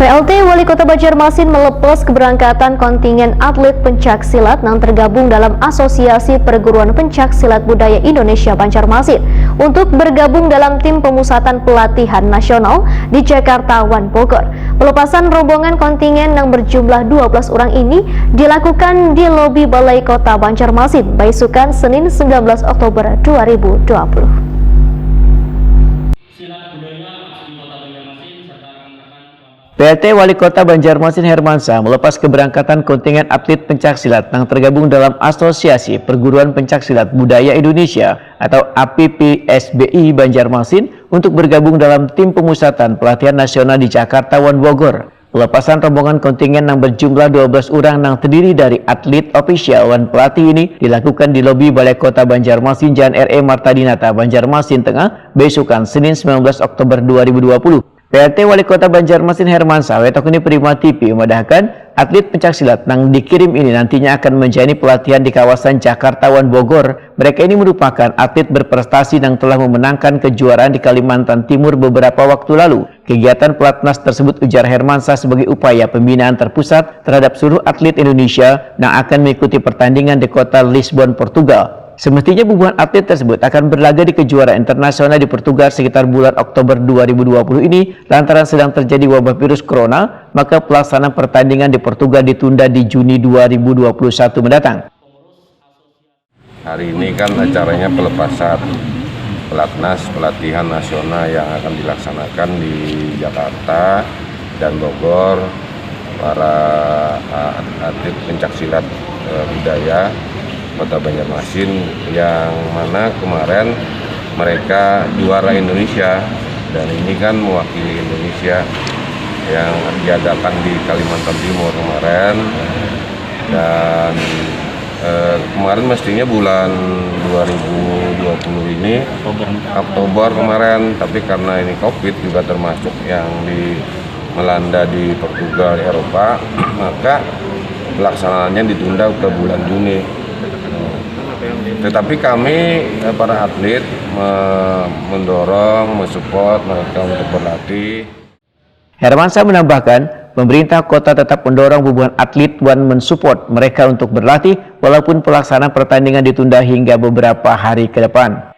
PLT Wali Kota Banjarmasin melepas keberangkatan kontingen atlet pencaksilat yang tergabung dalam Asosiasi Perguruan Pencaksilat Budaya Indonesia Banjarmasin untuk bergabung dalam tim pemusatan pelatihan nasional di Jakarta One Bogor. Pelepasan rombongan kontingen yang berjumlah 12 orang ini dilakukan di lobi Balai Kota Banjarmasin, Baisukan, Senin 19 Oktober 2020. PLT Wali Kota Banjarmasin Hermansyah melepas keberangkatan kontingen atlet pencaksilat yang tergabung dalam Asosiasi Perguruan Pencaksilat Budaya Indonesia atau APPSBI Banjarmasin untuk bergabung dalam tim pemusatan pelatihan nasional di Jakarta One Bogor. Pelepasan rombongan kontingen yang berjumlah 12 orang yang terdiri dari atlet ofisial dan pelatih ini dilakukan di lobi Balai Kota Banjarmasin Jalan R.E. Marta Dinata, Banjarmasin Tengah, Besukan, Senin 19 Oktober 2020. PLT Wali Kota Banjarmasin Hermansyah Wetokuni Prima TV memudahkan atlet pencaksilat yang dikirim ini nantinya akan menjalani pelatihan di kawasan Jakarta One Bogor. Mereka ini merupakan atlet berprestasi yang telah memenangkan kejuaraan di Kalimantan Timur beberapa waktu lalu. Kegiatan pelatnas tersebut, ujar Hermansyah, sebagai upaya pembinaan terpusat terhadap seluruh atlet Indonesia yang akan mengikuti pertandingan di kota Lisbon, Portugal. Semestinya puluhan atlet tersebut akan berlaga di kejuaraan internasional di Portugal sekitar bulan Oktober 2020 ini. Lantaran sedang terjadi wabah virus corona, maka pelaksanaan pertandingan di Portugal ditunda di Juni 2021 mendatang. Hari ini kan acaranya pelepasan pelatnas pelatihan nasional yang akan dilaksanakan di Jakarta dan Bogor. Para atlet pencaksilat budaya Kota Banjarmasin yang mana kemarin mereka juara Indonesia, dan ini kan mewakili Indonesia yang diadakan di Kalimantan Timur kemarin. Dan kemarin mestinya bulan 2020 ini Oktober kemarin, tapi karena ini Covid juga termasuk yang melanda di Portugal, Eropa, maka pelaksanaannya ditunda ke bulan Juni. Tetapi kami para atlet mendorong, mensupport mereka untuk berlatih. Hermansyah menambahkan, pemerintah kota tetap mendorong hubungan atlet dan mensupport mereka untuk berlatih walaupun pelaksanaan pertandingan ditunda hingga beberapa hari ke depan.